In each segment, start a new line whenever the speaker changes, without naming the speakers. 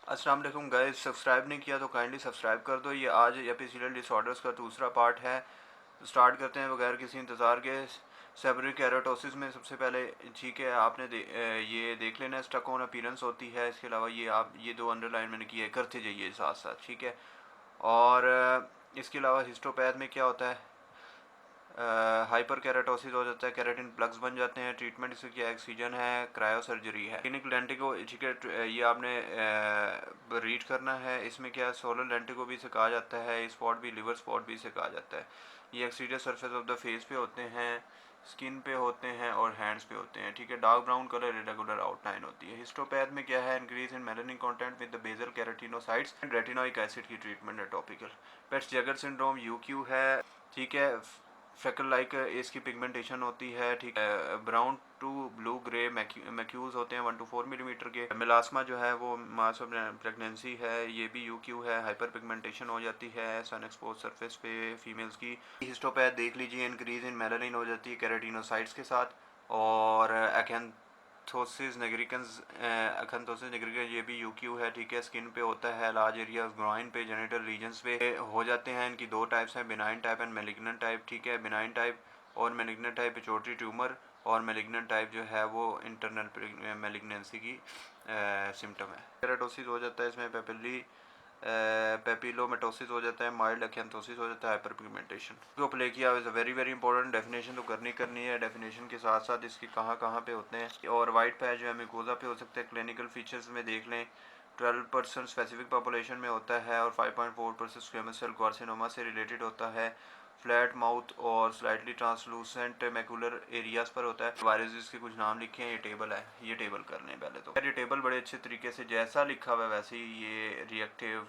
अस्सलाम वालेकुम guys, subscribe नहीं किया तो काइंडली सब्सक्राइब कर दो। ये आज एपिथेलियल डिसऑर्डर्स का दूसरा पार्ट है। स्टार्ट करते हैं बगैर किसी इंतज़ार के। सेबरिक केराटोसिस में सबसे पहले ठीक है आपने ये देख लेना, स्टक ऑन अपीयरेंस होती है। इसके अलावा ये आप ये दो अंडरलाइन मैंने किए करते जाइए साथ साथ, ठीक है। और इसके अलावा हिस्टोपैथ में क्या होता है, हाइपर केराटोसिस हो जाता है, केराटिन प्लग्स बन जाते हैं। ट्रीटमेंट इसकी क्या एक्सीजन है, क्रायो सर्जरी है। क्लिनिक लेंटिको ठीक है, ये आपने रीड करना है। इसमें क्या सोलर लेंटिको भी इसे कहा जाता है, स्पॉट भी, लिवर स्पॉट भी इसे कहा जाता है। ये exterior surface of the face पे होते हैं, स्किन पे होते हैं और हैंड्स पे होते हैं, ठीक है। Dark brown colour irregular outline होती है। हिस्टोपैथ में क्या है, increase in melanin content with the basal keratinocytes and retinoic acid की ट्रीटमेंट है टॉपिकल। पेट्स जगर सिंड्रोम यूक्यू है, ठीक है। फ्रेकल लाइक इसकी पिगमेंटेशन होती है, ठीक है। ब्राउन टू ब्लू ग्रे मैक्यूज होते हैं 1 to 4 मिलीमीटर के। मिलास्मा जो है वो मास ऑफ प्रेगनेंसी है, ये भी यूक्यू है। हाइपर पिगमेंटेशन हो जाती है सन एक्सपोज सरफेस पे फीमेल्स की। हिस्टोपैथ देख लीजिए, इंक्रीज इन मेलानिन हो जाती है केराटिनोसाइट्स के साथ। और अकेंथोसिस निग्रिकन्स, अकेंथोसिस निग्रिकन्स ये भी यूक्यू है, ठीक है। स्किन पे होता है, लार्ज एरिया ग्रोइन पे, जेनिटल रीजन्स पे हो जाते हैं। इनकी दो टाइप्स हैं, benign type and malignant type, ठीक है। बिनाइन टाइप और मेलिग्नेंट टाइप पिट्यूटरी ट्यूमर, और मेलिग्नेंट टाइप जो है वो इंटरनल मेलिग्नेंसी की सिम्टम है। केराटोसिस हो जाता है इसमें, पेपिली पेपिलोमेटोसिस हो जाता है, माइल्ड अकेंथोसिस हो जाता है, हाइपर पिगमेंटेशन। तो प्लेकिया is a very very important. Definition तो करनी है, डेफिनेशन के साथ साथ इसकी कहाँ पे होते हैं। और वाइट पैच जो है मिकोजा पे हो सकता है। क्लिनिकल फीचर्स में देख लें, 12% स्पेसिफिक पॉपुलेशन में होता है और 5.4% स्क्वेमस सेल कार्सिनोमा से रिलेटेड होता है। फ्लैट माउथ और स्लाइटली ट्रांसलूसेंट मैकुलर एरियाज पर होता है। वायरसेस के कुछ नाम लिखे हैं, ये टेबल है, ये टेबल कर लें पहले तो। ये टेबल बड़े अच्छे तरीके से जैसा लिखा हुआ है वैसे ही ये रिएक्टिव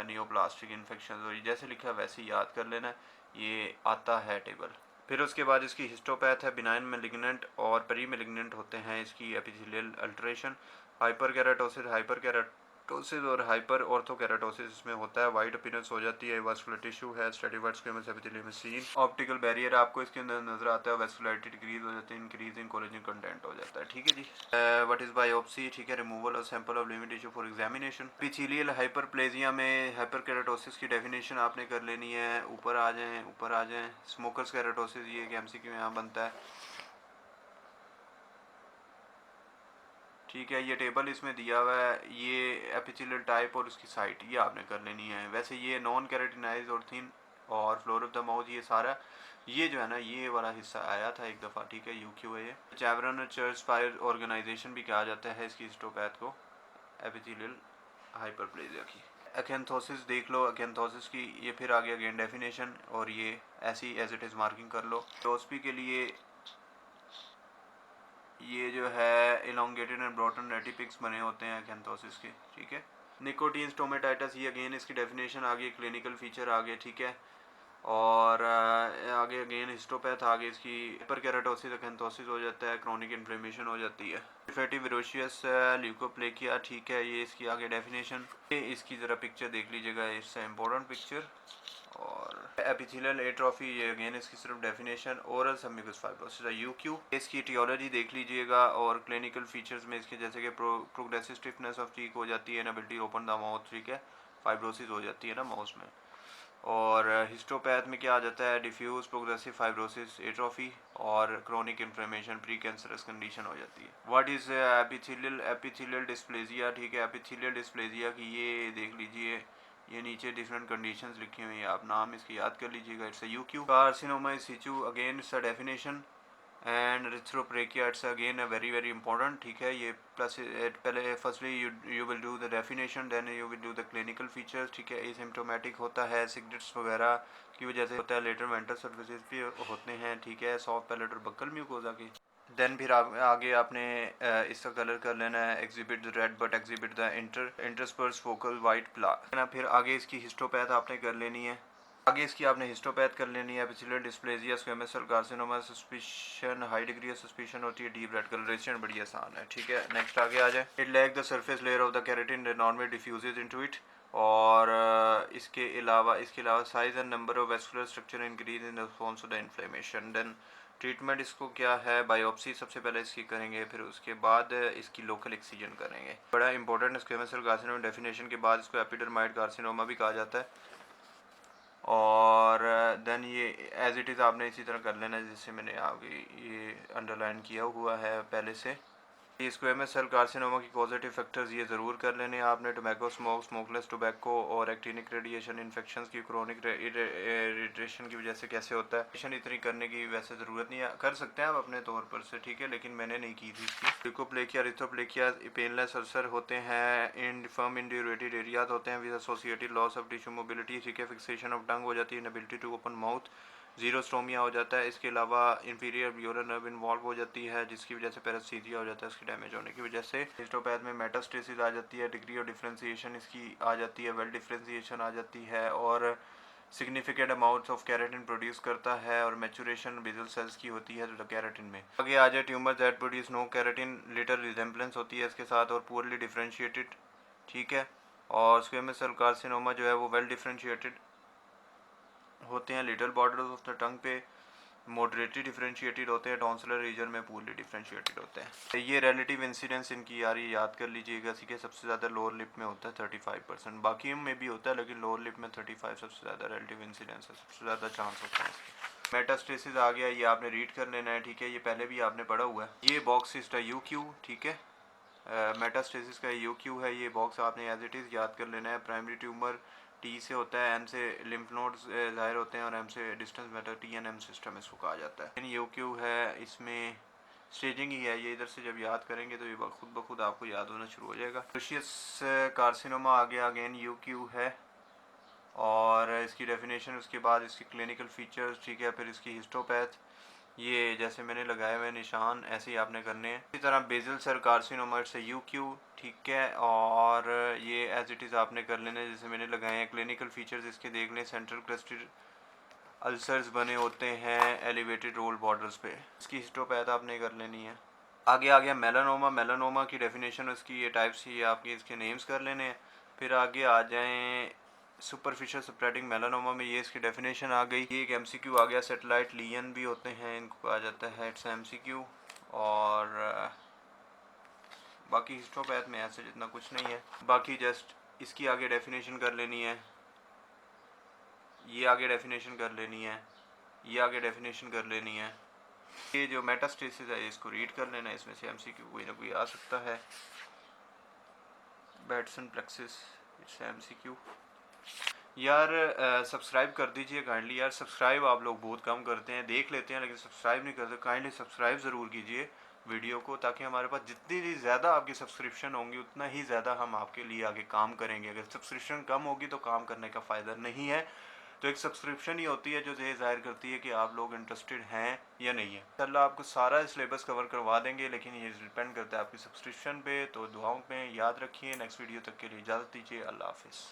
नियोप्लास्टिक इन्फेक्शन और जैसे लिखा है वैसे ही याद कर लेना, ये आता है टेबल। फिर उसके बाद इसकी हिस्टोपैथ है, बिनाइन मेलिग्नेंट और परी मेलिग्नेंट होते हैं इसकी एपिथेलियल अल्ट्रेशन। हाइपर और हाइपर ऑर्थोकेराटोसिस इसमें होता है। वाइट अपीयरेंस हो जाती है, वास्कुलर टिश्यू है, स्ट्रेटिफाइड स्क्वेमस एपिथेलियम में सीन। ऑप्टिकल बैरियर आपको इसके अंदर नजर आता है, वास्कुलरिटी डिक्रीज हो जाती है, इंक्रीज इन कोलेजन कंटेंट हो जाता है, ठीक है जी। व्हाट इज बायोप्सी, ठीक है, removal of sample of living tissue for examination. Epithelial hyperplasia में हाइपरकेराटोसिस की डेफिनेशन आपने कर लेनी है। ऊपर आ जाएं। स्मोकर्स केराटोसिस, ये एक एमसीक्यू यहाँ बनता है, ठीक है। ये टेबल इसमें दिया हुआ है, ये एपिथेलियल टाइप और उसकी साइट ये आपने कर लेनी है। वैसे ये नॉन कैरेटिनाइज और थिन और फ्लोर ऑफ द माउथ, ये सारा ये जो है ना, ये वाला हिस्सा आया था एक दफ़ा, ठीक है। यूक्यू है ये। चैवरन चर्च फायर ऑर्गेनाइजेशन भी कहा जाता है इसकी हिस्टोपैथ को, एपिथेलियल हाइपरप्लेजिया की। अकेंथोसिस देख लो, अकेंथोसिस की ये फिर आगे अगेन डेफिनेशन, और ये ऐसी एज इट इज़ मार्किंग कर लो। टोस्पी के लिए ये जो है इलोंगेटेड एंड ब्रॉटन रेटिपिक्स बने होते हैं अकेंथोसिस के, ठीक है। निकोटीन स्टोमेटाइटस, ये अगेन इसकी डेफिनेशन आगे, क्लिनिकल फीचर आगे, ठीक है। और आगे अगेन हिस्टोपैथ आगे इसकी हाइपरकेराटोसिस अकेंथोसिस हो जाता है, क्रोनिक इन्फ्लेमेशन हो जाती है। फैटी विरोशियस ल्यूकोप्लेकिया, ठीक है, ये इसकी आगे डेफिनेशन। इसकी ज़रा पिक्चर देख लीजिएगा, इट्स इम्पोर्टेंट पिक्चर। और एपिथेलियल एट्रोफी, ये अगेन इसकी सिर्फ definition. Oral submucous fibrosis UQ, इसकी टियोलॉजी देख लीजिएगा। और क्लिनिकल फीचर्स में इसके जैसे कि प्रोग्रेसिव स्टिफनेस ऑफ चीक हो जाती है, इनएबिलिटी ओपन द माउथ, ठीक है। फाइब्रोसिस हो जाती है ना माउथ में। और हिस्टोपैथ में क्या आ जाता है, डिफ्यूज प्रोग्रेसिव फाइब्रोसिस एट्रोफी और chronic inflammation, pre cancerous condition हो जाती है। व्हाट इज़ एपिथेलियल डिस्प्लेजिया, ठीक है। एपिथेलियल डिस्प्लेजिया की ये देख लीजिए, ये नीचे डिफरेंट कंडीशंस लिखी हुई हैं, आप नाम इसकी याद कर लीजिएगा। इट्स यूक्यू। Carcinoma in situ, again it's a definition. And erythroplakia, it's again very very important, ठीक है। ये प्लस पहले firstly you will do the definition, then you will do the clinical features, ठीक है। एसिम्प्टोमेटिक होता है, सिगरेट्स वगैरह की वजह से होता है। लेटर वेंट्रल सर्विसेज भी होते हैं, ठीक है, सॉफ्ट पैलेट और बक्कल म्यूकोजा की। देन फिर आगे आपने इसका कलर कर लेना है, exhibit the red but exhibit the intersperse focal white plaque ना। फिर आगे इसकी हिस्टोपैथ आपने कर लेनी है। आगे इसकी आपने हिस्टोपैथ कर लेनी है। Epithelial dysplasia, squamous cell carcinoma, suspicion, high degree of suspicion होती है, डीप रेड कलरेशन बड़ी आसान है, ठीक है। नेक्स्ट आगे आ जाए। It lack the surface layer of the keratin normally diffuses into it. और इसके अलावा size and number of vascular structure increase in response to the inflammation. Then treatment इसको क्या है, बायोप्सी सबसे पहले इसकी करेंगे, फिर उसके बाद इसकी लोकल एक्सीजन करेंगे। बड़ा important squamous cell carcinoma definition के बाद इसको एपिडर्माइड कार्सिनोमा भी कहा जाता है। और देन ये एज इट इज़ आपने इसी तरह कर लेना है जिससे मैंने आगे ये अंडरलाइन किया हुआ है पहले से। ये स्क्वेमस सेल कार्सिनोमा की पॉजिटिव फैक्टर्स ये ज़रूर कर लेने हैं आपने, टोबैको स्मोक, स्मोकलेस टोबैको और एक्टिनिक रेडिएशन इन्फेक्शंस की क्रोनिक इरिटेशन की वजह से कैसे होता है। इरिटेशन इतनी करने की वैसे ज़रूरत नहीं है, कर सकते हैं आप अपने तौर पर से, ठीक है, लेकिन मैंने नहीं की थी इसकी। ल्यूकोप्लेकिया, रिथोप्लेकिया, पेनलेस अल्सर होते हैं, इनफर्म इंड्यूरेटेड एरियाज होते हैं with associated loss of tissue mobility, ठीक है, फिक्सेशन ऑफ टंग हो जाती है, inability to open mouth, xerostomia हो जाता है। इसके अलावा इंफीरियर ब्यूरल नर्व इन्वॉल्व हो जाती है जिसकी वजह से पैरास्थीसिया हो जाता है, इसकी डैमेज होने की वजह से। हिस्टोपैथ में मेटास्टेसिस आ जाती है, डिग्री ऑफ डिफ्रेंसिएशन इसकी आ जाती है, वेल डिफ्रेंसिएशन आ जाती है, और significant amounts of keratin produce करता है, और मैचुरेशन बेसल सेल्स की होती है तो कैरेटिन में। आगे आ जाए tumour that produce no keratin, little resemblance होती है इसके साथ और पुअरली डिफ्रेंशिएटेड, ठीक है। और स्क्वेमस सेल कार्सिनोमा जो है वो वेल डिफ्रेंशिएटेड होते हैं, little border of the tongue पे मॉडरेटली डिफ्रेंशिएटेड होते हैं, टॉन्सिलर रीजन में पूर्ली डिफ्रेंशिएटेड होते हैं। ये रिलेटिव इंसिडेंस इनकी यार ये याद कर लीजिएगा, ठीक है, सबसे ज़्यादा लोअर लिप में होता है 35%, बाकी में भी होता है लेकिन लोअर लिप में 35 सबसे ज़्यादा रिलेटिव इंसिडेंस है, सबसे ज़्यादा चांस होता है इसके। मेटास्टेसिस आ गया, ये आपने रीड कर लेना है, ठीक है, ये पहले भी आपने पढ़ा हुआ है। ये बॉक्स सिस्ट है UQ, ठीक है, मेटास्टेसिस का UQ है, ये बॉक्स आपने एज इट इज़ याद कर लेना है। प्राइमरी ट्यूमर T से होता है, M से लिम्फ नोड्स ज़ाहिर होते हैं, और M से डिस्टेंस मेटर, TNM सिस्टम इसको कहा जाता है। UQ है, इसमें स्टेजिंग ही है, ये इधर से जब याद करेंगे तो ये खुद ब खुद आपको याद होना शुरू हो जाएगा। प्रीशियस कार्सिनोमा आगे अगेन UQ है, और इसकी डेफिनेशन, उसके बाद इसकी क्लिनिकल फीचर्स, ठीक है, फिर इसकी हिस्टोपैथ, ये जैसे मैंने लगाए हुए निशान ऐसे ही आपने करने हैं। इसी तरह बेजल सेल कार्सिनोमा से UQ, ठीक है, और ये एज इट इज़ आपने कर लेने जैसे मैंने लगाए हैं। क्लिनिकल फीचर्स इसके देख लें, सेंट्रल क्लस्टर अल्सर्स बने होते हैं एलिवेटेड रोल बॉर्डर्स पे, इसकी हिस्टोपैथ आपने कर लेनी है। आगे आ गया मेलानोमा, मेलानोमा की डेफिनेशन, उसकी ये टाइप्स ही आपके इसके नेम्स कर लेने हैं। फिर आगे आ जाएँ सुपरफिशियल स्प्रेडिंग मेलानोमा में, ये इसकी डेफिनेशन आ गई। ये एक MCQ आ गया, सेटेलाइट लीजन भी होते हैं इनको कहा जाता है, इट्स MCQ। और बाकी हिस्टोपैथ में ऐसे जितना कुछ नहीं है, बाकी जस्ट इसकी आगे डेफिनेशन कर लेनी है, ये आगे डेफिनेशन कर लेनी है, ये आगे डेफिनेशन कर लेनी है। ये जो मेटास्टेसिस है इसको रीड कर लेना है, इसमें से MCQ कोई ना कोई आ सकता है। Bateson plexus, it's MCQ। यार सब्सक्राइब कर दीजिए काइंडली, यार सब्सक्राइब आप लोग बहुत कम करते हैं, देख लेते हैं लेकिन सब्सक्राइब नहीं करते। काइंडली सब्सक्राइब ज़रूर कीजिए वीडियो को, ताकि हमारे पास जितनी ज़्यादा आपकी सब्सक्रिप्शन होंगी उतना ही ज़्यादा हम आपके लिए आगे काम करेंगे। अगर सब्सक्रिप्शन कम होगी तो काम करने का फ़ायदा नहीं है। तो एक सब्सक्रिप्शन ही होती है जो ये ज़ाहिर करती है कि आप लोग इंटरेस्टेड हैं या नहीं है। इंशाल्लाह आपको सारा सिलेबस कवर करवा देंगे, लेकिन ये डिपेंड करता है आपकी सब्सक्रिप्शन पे। तो दुआओं में याद रखिए। नेक्स्ट वीडियो तक के लिए इजाज़त दीजिए। अल्लाह हाफिज़।